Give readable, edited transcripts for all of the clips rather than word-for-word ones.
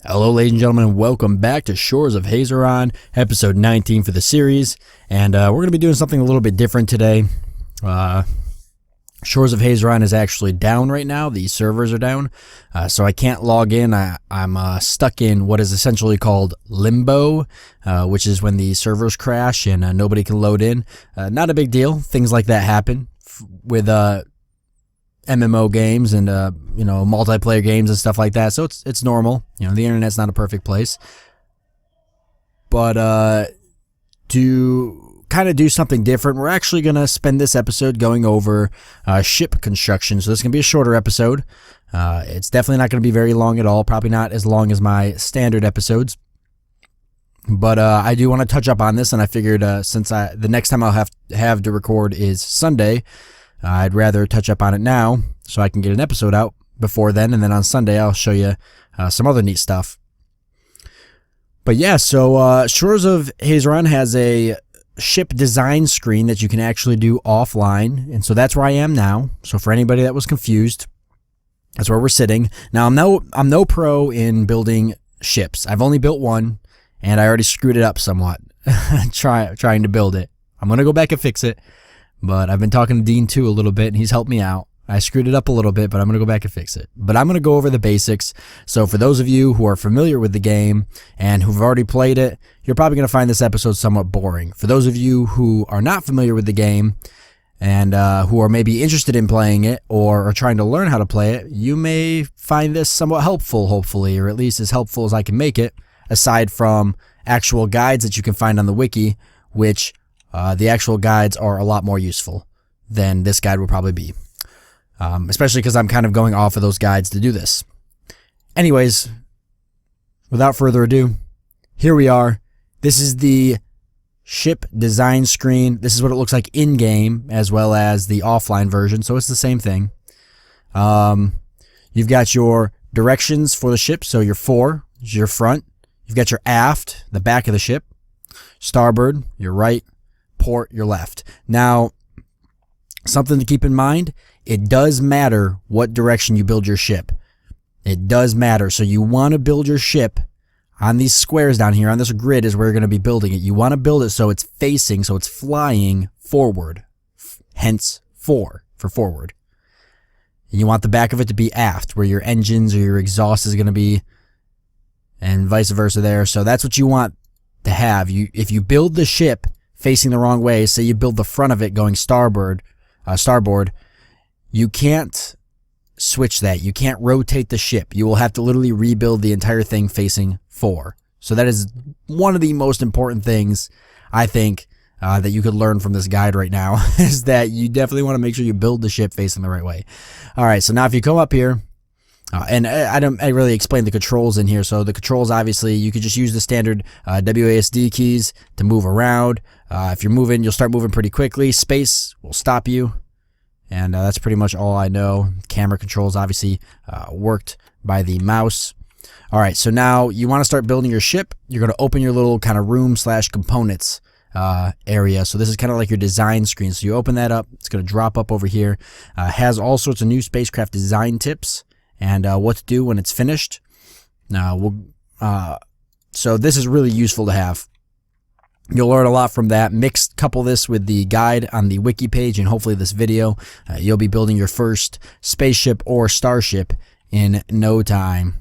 Hello, ladies and gentlemen, and welcome back to Shores of Hazeron, episode 19 for the series. And we're going to be doing something a little bit different today. Shores of Hazeron is actually down right now. The servers are down, so I can't log in. I'm stuck in what is essentially called limbo, which is when the servers crash and nobody can load in. Not a big deal. Things like that happen with MMO games and multiplayer games and stuff like that, so it's normal. The internet's not a perfect place, but to kind of do something different, we're actually gonna spend this episode going over ship construction. So this is gonna be a shorter episode. It's definitely not gonna be very long at all, probably not as long as my standard episodes, but I do want to touch up on this, and I figured since the next time I'll have to record is Sunday, I'd rather touch up on it now so I can get an episode out before then, and then on Sunday I'll show you some other neat stuff. But yeah, so Shores of Hazeron has a ship design screen that you can actually do offline, and so that's where I am now. So for anybody that was confused, that's where we're sitting. Now I'm no pro in building ships. I've only built one, and I already screwed it up somewhat trying to build it. I'm going to go back and fix it. But I've been talking to Dean too a little bit, and he's helped me out. I screwed it up a little bit, but I'm going to go back and fix it. But I'm going to go over the basics. So for those of you who are familiar with the game and who've already played it, you're probably going to find this episode somewhat boring. For those of you who are not familiar with the game and who are maybe interested in playing it or are trying to learn how to play it, you may find this somewhat helpful, hopefully, or at least as helpful as I can make it, aside from actual guides that you can find on the wiki, which the actual guides are a lot more useful than this guide will probably be. Especially because I'm kind of going off of those guides to do this. Anyways, without further ado, here we are. This is the ship design screen. This is what it looks like in-game as well as the offline version, so it's the same thing. You've got your directions for the ship, so your fore is your front. You've got your aft, the back of the ship. Starboard, your right. Port, your left. Now, something to keep in mind, it does matter what direction you build your ship. It does matter. So you want to build your ship on these squares down here, on this grid is where you're going to be building it. You want to build it so it's facing, so it's flying forward. Hence, for forward. And you want the back of it to be aft, where your engines or your exhaust is going to be, and vice versa there. So that's what you want to have. If you build the ship facing the wrong way, say you build the front of it going starboard, you can't switch that. You can't rotate the ship. You will have to literally rebuild the entire thing facing forward. So that is one of the most important things, I think, that you could learn from this guide right now, is that you definitely want to make sure you build the ship facing the right way. All right, so now if you come up here, and I really explained the controls in here. So the controls, obviously, you could just use the standard WASD keys to move around. If you're moving, you'll start moving pretty quickly. Space will stop you. And that's pretty much all I know. Camera controls, obviously, worked by the mouse. All right, so now you want to start building your ship. You're going to open your little kind of room/components area. So this is kind of like your design screen. So you open that up. It's going to drop up over here. Has all sorts of new spacecraft design tips and what to do when it's finished. Now, so this is really useful to have. You'll learn a lot from that. Couple this with the guide on the wiki page and hopefully this video. You'll be building your first spaceship or starship in no time.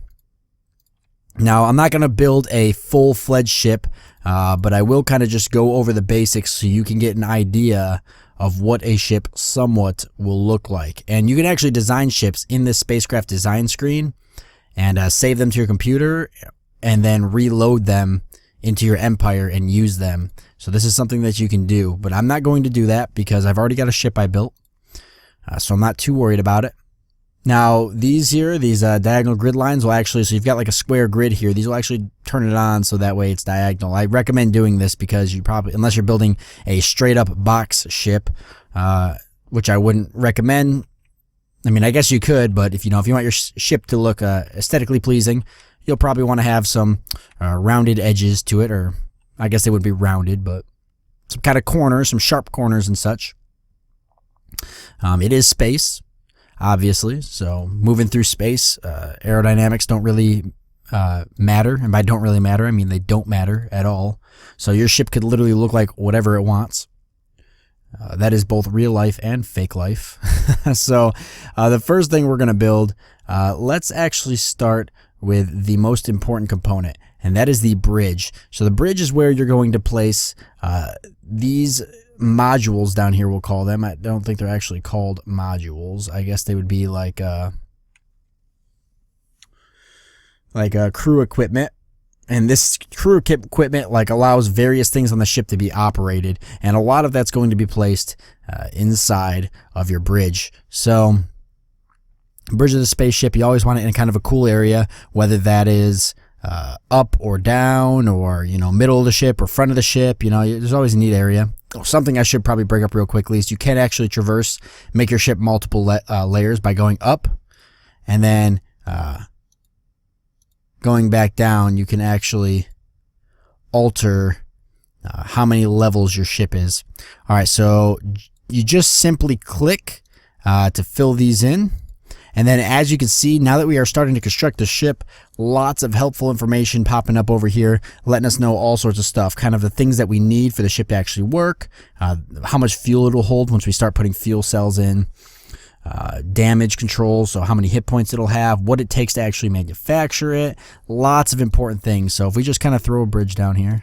Now, I'm not going to build a full-fledged ship, but I will kind of just go over the basics so you can get an idea of what a ship somewhat will look like. And you can actually design ships in this spacecraft design screen and save them to your computer and then reload them into your empire and use them. So this is something that you can do, but I'm not going to do that because I've already got a ship I built, so I'm not too worried about it. Now, these diagonal grid lines will actually, so you've got like a square grid here, these will actually turn it on so that way it's diagonal. I recommend doing this because you probably, unless you're building a straight up box ship, which I wouldn't recommend. I mean, I guess you could, but if you want your ship to look aesthetically pleasing, you'll probably want to have some rounded edges to it, or I guess they would be rounded, but some kind of corners, some sharp corners and such. It is space, obviously, so moving through space, aerodynamics don't really matter. And by don't really matter, I mean they don't matter at all. So your ship could literally look like whatever it wants. That is both real life and fake life. So the first thing we're going to build, let's actually start with the most important component, and that is the bridge. So the bridge is where you're going to place these modules down here, we'll call them. I don't think they're actually called modules. I guess they would be like crew equipment. And this crew equipment like allows various things on the ship to be operated, and a lot of that's going to be placed inside of your bridge. So bridge of the spaceship, you always want it in kind of a cool area, whether that is up or down, or middle of the ship or front of the ship. There's always a neat area. Something I should probably bring up real quickly is you can actually make your ship multiple layers by going up, and then going back down. You can actually alter how many levels your ship is. All right, so you just simply click to fill these in. And then as you can see, now that we are starting to construct the ship, lots of helpful information popping up over here, letting us know all sorts of stuff, kind of the things that we need for the ship to actually work, how much fuel it'll hold once we start putting fuel cells in, damage control, so how many hit points it'll have, what it takes to actually manufacture it, lots of important things. So if we just kind of throw a bridge down here,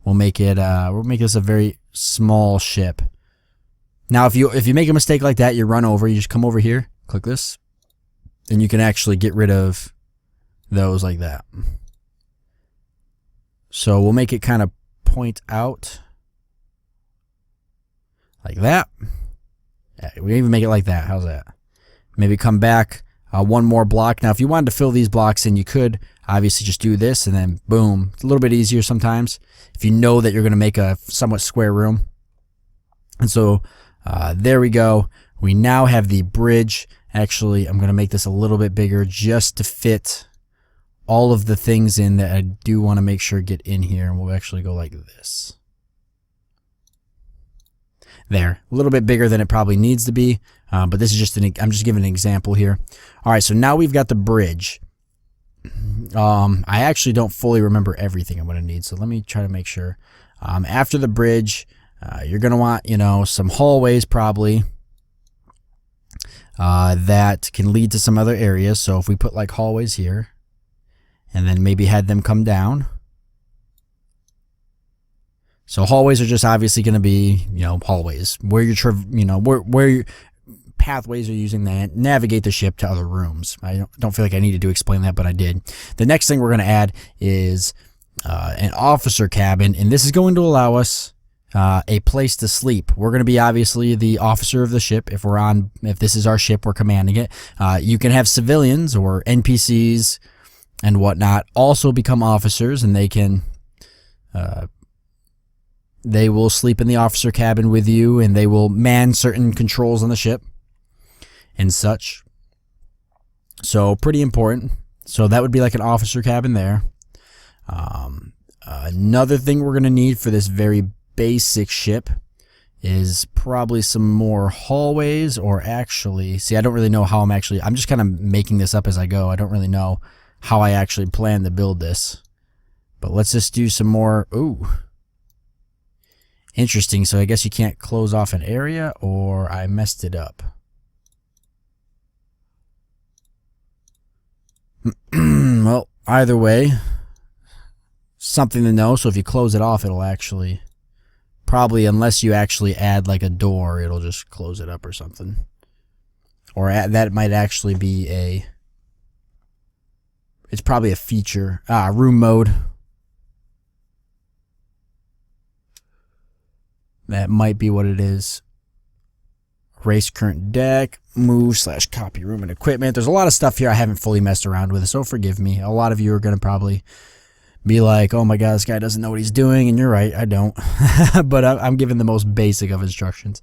we'll make this a very small ship. Now if you make a mistake like that, you run over, you just come over here, click this, and you can actually get rid of those like that. So we'll make it kind of point out like that. We even make it like that. How's that? Maybe come back one more block. Now if you wanted to fill these blocks in, you could obviously just do this and then boom. It's a little bit easier sometimes if you know that you're going to make a somewhat square room. And so there we go. We now have the bridge. Actually, I'm going to make this a little bit bigger just to fit all of the things in that I do want to make sure get in here. And we'll actually go like this. There, a little bit bigger than it probably needs to be, but this is just I'm just giving an example here. All right, so now we've got the bridge. I actually don't fully remember everything I'm going to need, so let me try to make sure. After the bridge, you're going to want, some hallways probably that can lead to some other areas. So if we put like hallways here, and then maybe had them come down. So hallways are just obviously going to be, hallways where where your pathways are using that navigate the ship to other rooms. I don't feel like I needed to explain that, but I did. The next thing we're going to add is an officer cabin, and this is going to allow us a place to sleep. We're going to be obviously the officer of the ship. If this is our ship, we're commanding it. You can have civilians or NPCs and whatnot also become officers, and they will sleep in the officer cabin with you, and they will man certain controls on the ship and such. So pretty important. So that would be like an officer cabin there. Another thing we're going to need for this very basic ship is probably some more hallways, or actually, see, I don't really know how I'm just kind of making this up as I go. I don't really know how I actually plan to build this. But let's just do some more. Ooh. Interesting. So I guess you can't close off an area, or I messed it up. Well, either way, something to know. So if you close it off, it'll actually probably, unless you actually add like a door, it'll just close it up or something. Or that might actually be it's probably a feature. Room mode. That might be what it is. Erase current deck, move / copy room and equipment. There's a lot of stuff here I haven't fully messed around with, so forgive me. A lot of you are going to probably be like, oh my god, this guy doesn't know what he's doing, and you're right, I don't. But I'm giving the most basic of instructions.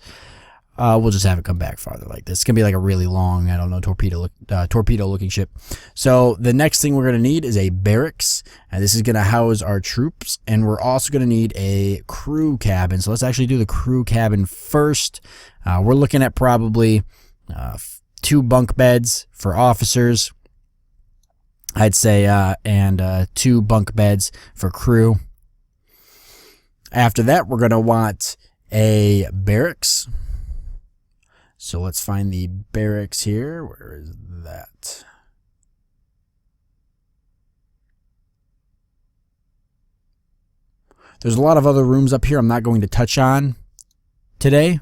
We'll just have it come back farther like this. It's going to be like a really long, I don't know, torpedo-looking ship. So the next thing we're going to need is a barracks. And this is going to house our troops. And we're also going to need a crew cabin. So let's actually do the crew cabin first. We're looking at probably 2 bunk beds for officers. I'd say, and 2 bunk beds for crew. After that, we're going to want a barracks. So let's find the barracks here. Where is that? There's a lot of other rooms up here I'm not going to touch on today.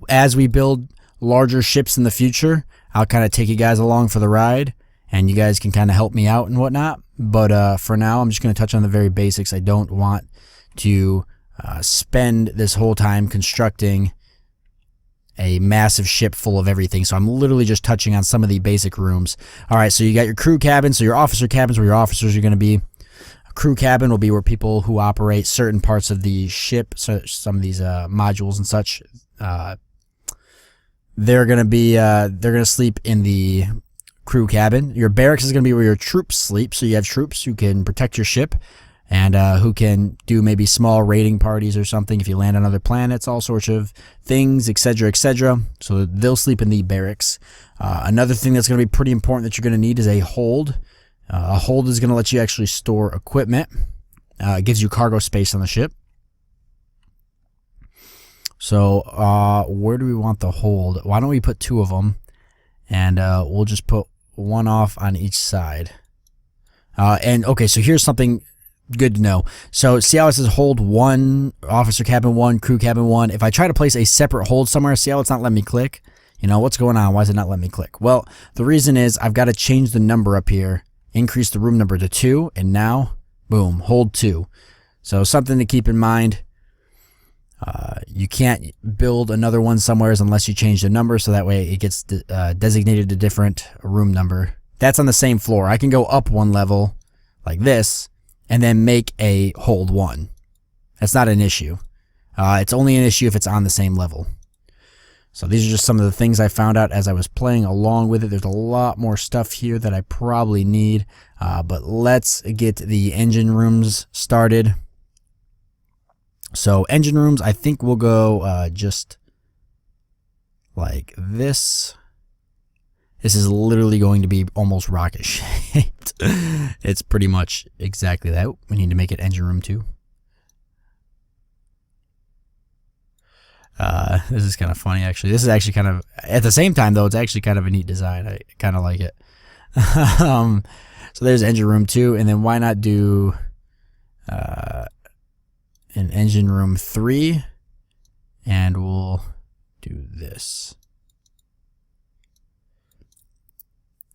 As we build larger ships in the future, I'll kind of take you guys along for the ride, and you guys can kind of help me out and whatnot. But for now, I'm just going to touch on the very basics. I don't want to spend this whole time constructing a massive ship full of everything. So I'm literally just touching on some of the basic rooms. All right, so you got your crew cabin. So your officer cabins where your officers are going to be. A crew cabin will be where people who operate certain parts of the ship, so some of these modules and such, they're going to sleep in the crew cabin. Your barracks is going to be where your troops sleep. So you have troops who can protect your ship and who can do maybe small raiding parties or something if you land on other planets, all sorts of things, etc., etc. So they'll sleep in the barracks. Another thing that's going to be pretty important that you're going to need is a hold. A hold is going to let you actually store equipment. It gives you cargo space on the ship. So where do we want the hold? Why don't we put 2 of them, and we'll just put 1 off on each side. And okay, so here's something good to know. So see how it says hold 1, officer cabin 1, crew cabin 1. If I try to place a separate hold somewhere, see how it's not letting me click? You know, what's going on? Why is it not letting me click? Well, the reason is I've got to change the number up here, increase the room number to 2, and now, boom, hold 2. So something to keep in mind. You can't build another one somewhere unless you change the number, so that way it gets designated a different room number. That's on the same floor. I can go up 1 level like this and then make a hold 1. That's not an issue. It's only an issue if it's on the same level. So these are just some of the things I found out as I was playing along with it. There's a lot more stuff here that I probably need, but let's get the engine rooms started. So engine rooms, I think we'll go just like this. This is literally going to be almost rocket shaped. It's pretty much exactly that. We need to make it engine room 2. This is kind of funny, actually. This is actually kind of, at the same time, though, it's actually kind of a neat design. I kind of like it. So there's engine room 2, and then why not do an engine room 3, and we'll do this.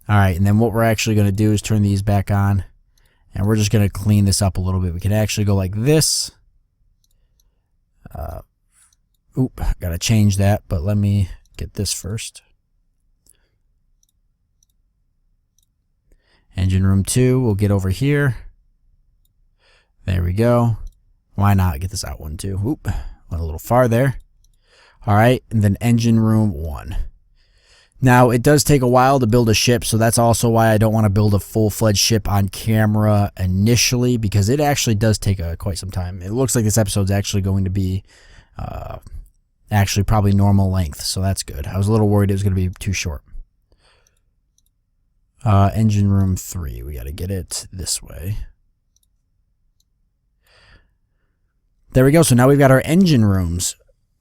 All right, and then what we're actually going to do is turn these back on, and we're just going to clean this up a little bit. We can actually go like this. Oop, got to change that, but let me get this first. Engine room 2, we'll get over here. There we go. Why not get this out 1 too? Oop, went a little far there. All right, and then engine room 1. Now, it does take a while to build a ship, so that's also why I don't want to build a full-fledged ship on camera initially, because it actually does take quite some time. It looks like this episode's actually going to be actually probably normal length, so that's good. I was a little worried it was going to be too short. Engine room 3, we got to get it this way. There we go. So now we've got our engine rooms.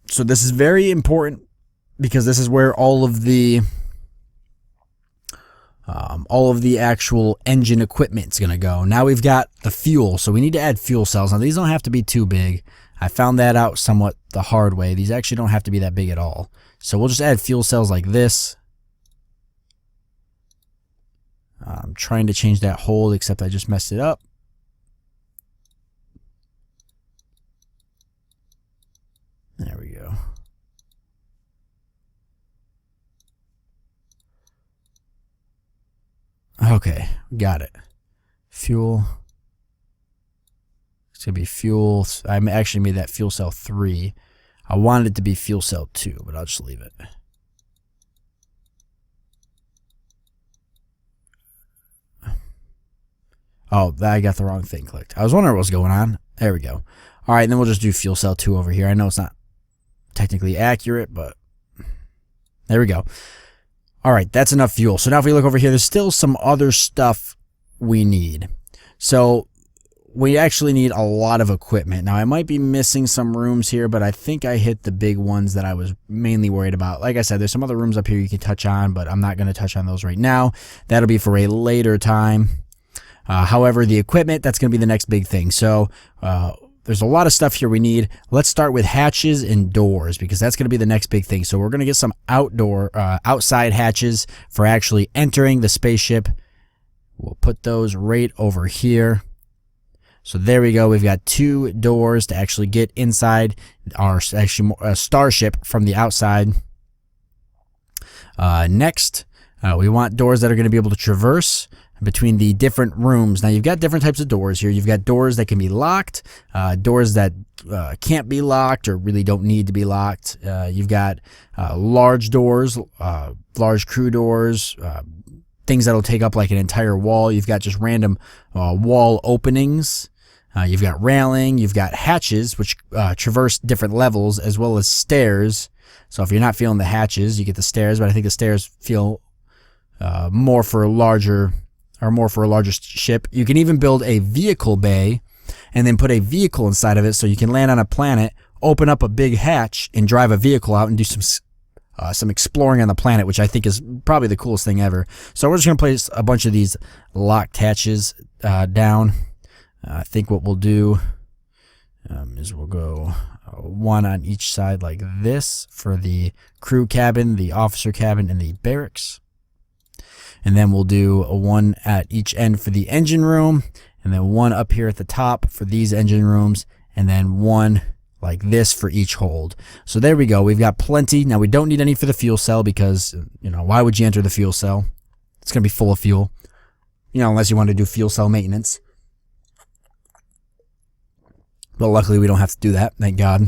So this is very important because this is where all of the actual engine equipment is going to go. Now we've got the fuel, so we need to add fuel cells. Now these don't have to be too big. I found that out somewhat the hard way. These actually don't have to be that big at all. So we'll just add fuel cells like this. I'm trying to change that hold, except I just messed it up. There we go. Okay, got it. Fuel. It's going to be fuel. I actually made that fuel cell 3. I wanted it to be fuel cell 2, but I'll just leave it. Oh, I got the wrong thing clicked. I was wondering what was going on. There we go. All right, and then we'll just do fuel cell 2 over here. I know it's not technically accurate, but there we go. All right, that's enough fuel. So now if we look over here, there's still some other stuff we need. So we actually need a lot of equipment. Now, I might be missing some rooms here, but I think I hit the big ones that I was mainly worried about. Like I said, there's some other rooms up here you can touch on, but I'm not going to touch on those right now. That'll be for a later time. However, the equipment, that's going to be the next big thing. So there's a lot of stuff here we need. Let's start with hatches and doors, because that's going to be the next big thing. So we're going to get some outside hatches for actually entering the spaceship. We'll put those right over here. So there we go. We've got 2 doors to actually get inside our starship from the outside. Next, we want doors that are going to be able to traverse between the different rooms. Now, you've got different types of doors here. You've got doors that can be locked, doors that can't be locked or really don't need to be locked. You've got large doors, large crew doors, things that'll take up like an entire wall. You've got just random wall openings. You've got railing. You've got hatches, which traverse different levels, as well as stairs. So if you're not feeling the hatches, you get the stairs, but I think the stairs feel more for a larger ship. You can even build a vehicle bay and then put a vehicle inside of it, so you can land on a planet, open up a big hatch, and drive a vehicle out and do some exploring on the planet, which I think is probably the coolest thing ever. So we're just going to place a bunch of these locked hatches down. I think what we'll do is we'll go 1 on each side like this for the crew cabin, the officer cabin, and the barracks. And then we'll do 1 at each end for the engine room, and then 1 up here at the top for these engine rooms, and then 1 like this for each hold. So there we go. We've got plenty. Now, we don't need any for the fuel cell because, why would you enter the fuel cell? It's going to be full of fuel, unless you want to do fuel cell maintenance. But luckily, we don't have to do that, thank God,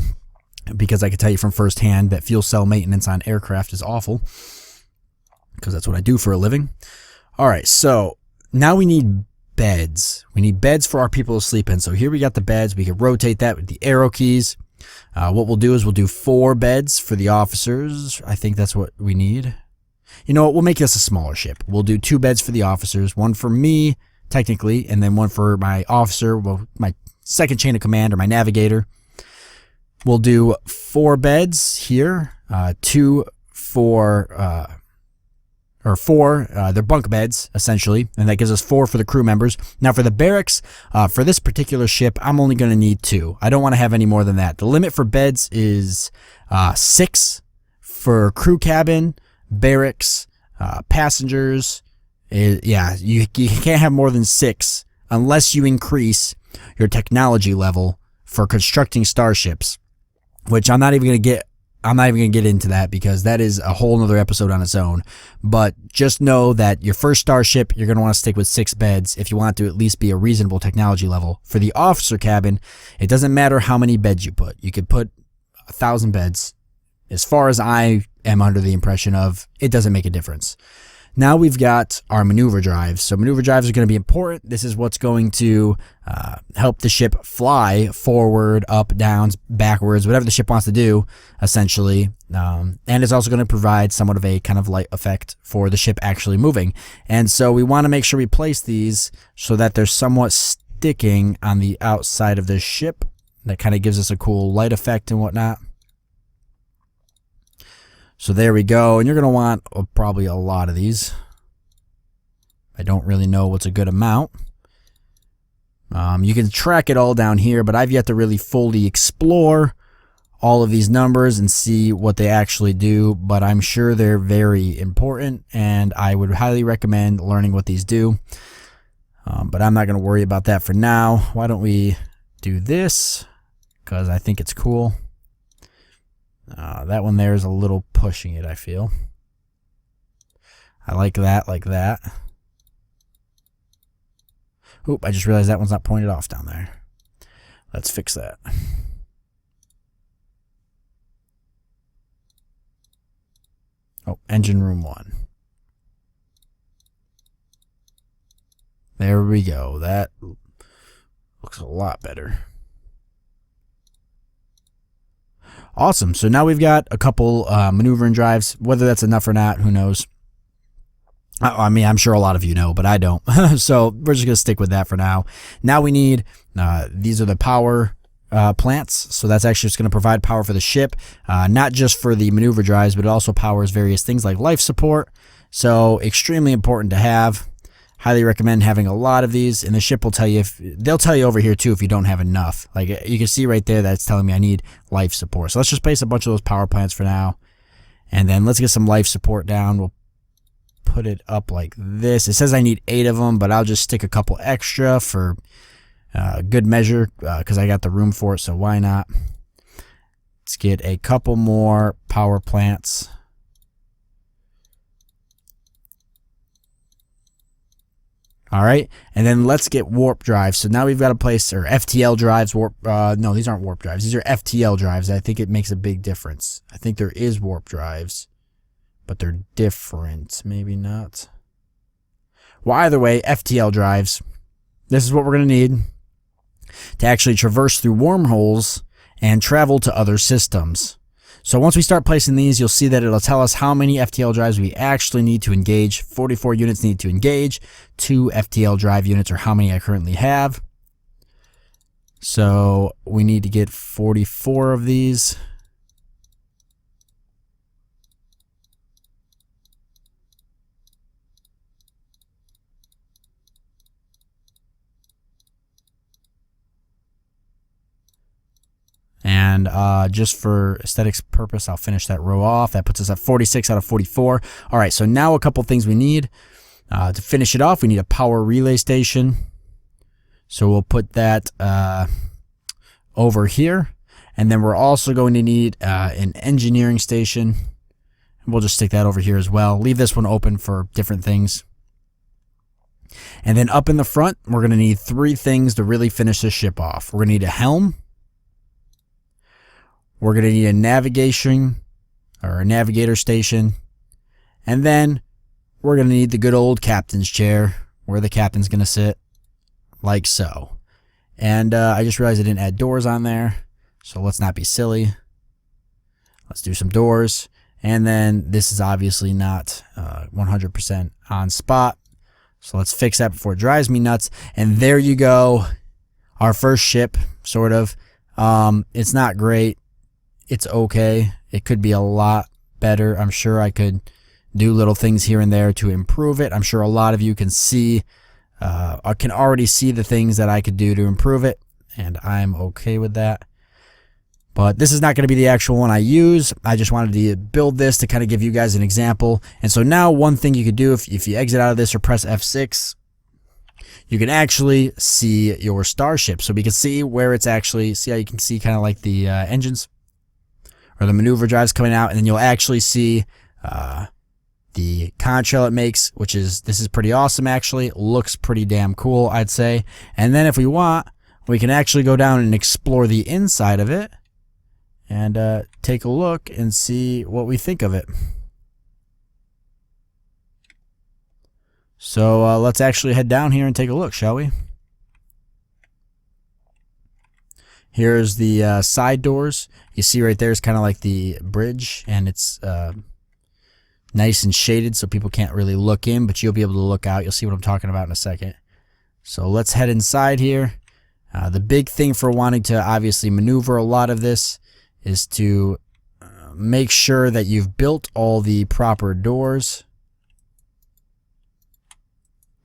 because I can tell you from firsthand that fuel cell maintenance on aircraft is awful, because that's what I do for a living. All right, so now we need beds. We need beds for our people to sleep in. So here we got the beds. We can rotate that with the arrow keys. What we'll do is we'll do 4 beds for the officers. I think that's what we need. You know what? We'll make this a smaller ship. We'll do 2 beds for the officers, 1 for me, technically, and then 1 for my officer, well, my second chain of command, or my navigator. We'll do 4 beds here, 2 for... they're bunk beds, essentially, and that gives us 4 for the crew members. Now, for the barracks, for this particular ship, I'm only going to need 2. I don't want to have any more than that. The limit for beds is 6 for crew cabin, barracks, passengers. You can't have more than 6 unless you increase your technology level for constructing starships, which I'm not even going to get into that, because that is a whole nother episode on its own. But just know that your first starship, you're going to want to stick with 6 beds if you want it to at least be a reasonable technology level. For the officer cabin, it doesn't matter how many beds you put. You could put 1,000 beds. As far as I am under the impression of, it doesn't make a difference. Now we've got our maneuver drives. So maneuver drives are going to be important. This is what's going to help the ship fly forward, up, down, backwards, whatever the ship wants to do, essentially. And it's also going to provide somewhat of a kind of light effect for the ship actually moving. And so we want to make sure we place these so that they're somewhat sticking on the outside of the ship. That kind of gives us a cool light effect and whatnot. So there we go, and you're going to want probably a lot of these. I don't really know what's a good amount. You can track it all down here, but I've yet to really fully explore all of these numbers and see what they actually do, but I'm sure they're very important, and I would highly recommend learning what these do. But I'm not going to worry about that for now. Why don't we do this, because I think it's cool. That one there is a little pushing it, I feel. I like that. Oop, I just realized that one's not pointed off down there. Let's fix that. Oh, engine room 1. There we go. That looks a lot better. Awesome. So now we've got a couple maneuvering drives. Whether that's enough or not, who knows. I mean, I'm sure a lot of you know, but I don't. So we're just going to stick with that for now. Now we need, these are the power plants. So that's actually just going to provide power for the ship, not just for the maneuver drives, but it also powers various things like life support. So extremely important to have. Highly recommend having a lot of these, and the ship will tell you they'll tell you over here too if you don't have enough. Like you can see right there, that's telling me I need life support. So let's just place a bunch of those power plants for now, and then let's get some life support down. We'll put it up like this. It says I need 8 of them, but I'll just stick a couple extra for good measure because I got the room for it. So why not? Let's get a couple more power plants. All right, and then let's get warp drives. So now we've got a place, or FTL drives. No, these aren't warp drives. These are FTL drives. I think it makes a big difference. I think there is warp drives, but they're different. Maybe not. Well, either way, FTL drives. This is what we're going to need to actually traverse through wormholes and travel to other systems. So once we start placing these, you'll see that it'll tell us how many FTL drives we actually need to engage. 44 units need to engage, 2 FTL drive units, or how many I currently have. So we need to get 44 of these. And just for aesthetics purpose, I'll finish that row off. That puts us at 46 out of 44. All right, so now a couple things we need. To finish it off, we need a power relay station. So we'll put that over here. And then we're also going to need an engineering station. We'll just stick that over here as well. Leave this one open for different things. And then up in the front, we're going to need 3 things to really finish this ship off. We're going to need a helm. We're going to need a navigation or a navigator station. And then we're going to need the good old captain's chair where the captain's going to sit, like so. And I just realized I didn't add doors on there. So let's not be silly. Let's do some doors. And then this is obviously not 100% on spot. So let's fix that before it drives me nuts. And there you go. Our first ship, sort of. It's not great. It's okay. It could be a lot better. I'm sure I could do little things here and there to improve it. I'm sure a lot of you can see, can already see the things that I could do to improve it, and I'm okay with that. But this is not going to be the actual one I use. I just wanted to build this to kind of give you guys an example. And so now one thing you could do if you exit out of this or press F6, you can actually see your starship. So we can see where it's actually, see how you can see kind of like the engines or the maneuver drives coming out, and then you'll actually see the contrail it makes, which is, this is pretty awesome actually. It looks pretty damn cool, I'd say. And then if we want, we can actually go down and explore the inside of it and take a look and see what we think of it. So let's actually head down here and take a look, shall we? Here's the side doors. You see right there is kind of like the bridge, and it's nice and shaded so people can't really look in, but you'll be able to look out. You'll see what I'm talking about in a second. So let's head inside here. The big thing for wanting to obviously maneuver a lot of this is to make sure that you've built all the proper doors.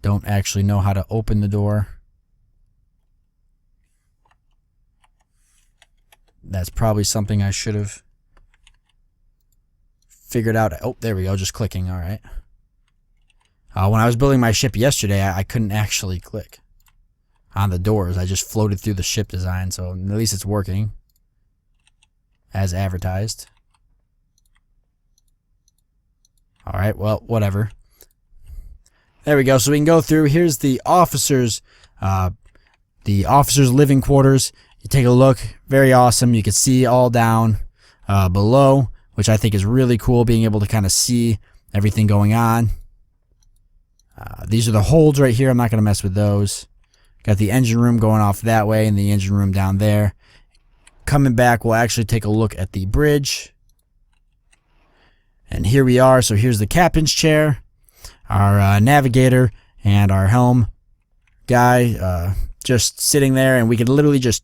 Don't actually know how to open the door. That's probably something I should have figured out. Oh, there we go. Just clicking. All right. When I was building my ship yesterday, I couldn't actually click on the doors. I just floated through the ship design, so at least it's working as advertised. All right. Well, whatever. There we go. So we can go through. Here's the officers' living quarters. You take a look, very awesome. You can see all down below, which I think is really cool, being able to kind of see everything going on. These are the holds right here. I'm not going to mess with those. Got the engine room going off that way and the engine room down there. Coming back, we'll actually take a look at the bridge. And here we are. So here's the captain's chair. our navigator and our helm guy just sitting there, and we could literally just,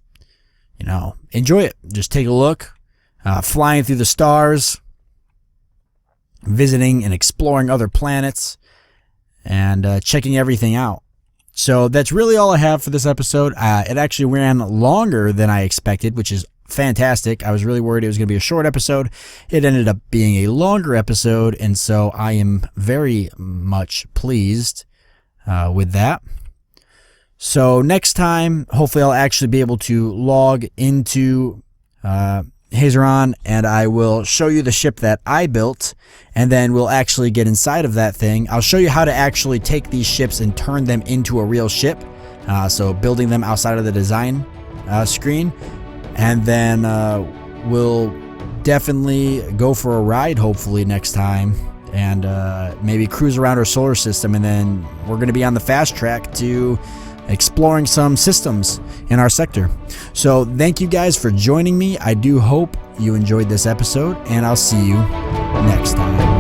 enjoy it. Just take a look, flying through the stars, visiting and exploring other planets, and checking everything out. So that's really all I have for this episode. It actually ran longer than I expected, which is fantastic. I was really worried it was going to be a short episode. It ended up being a longer episode, and so I am very much pleased with that. So next time, hopefully I'll actually be able to log into Hazeron, and I will show you the ship that I built, and then we'll actually get inside of that thing. I'll show you how to actually take these ships and turn them into a real ship, so building them outside of the design screen, and then we'll definitely go for a ride hopefully next time, and maybe cruise around our solar system, and then we're going to be on the fast track to exploring some systems in our sector. So thank you guys for joining me. I do hope you enjoyed this episode, and I'll see you next time.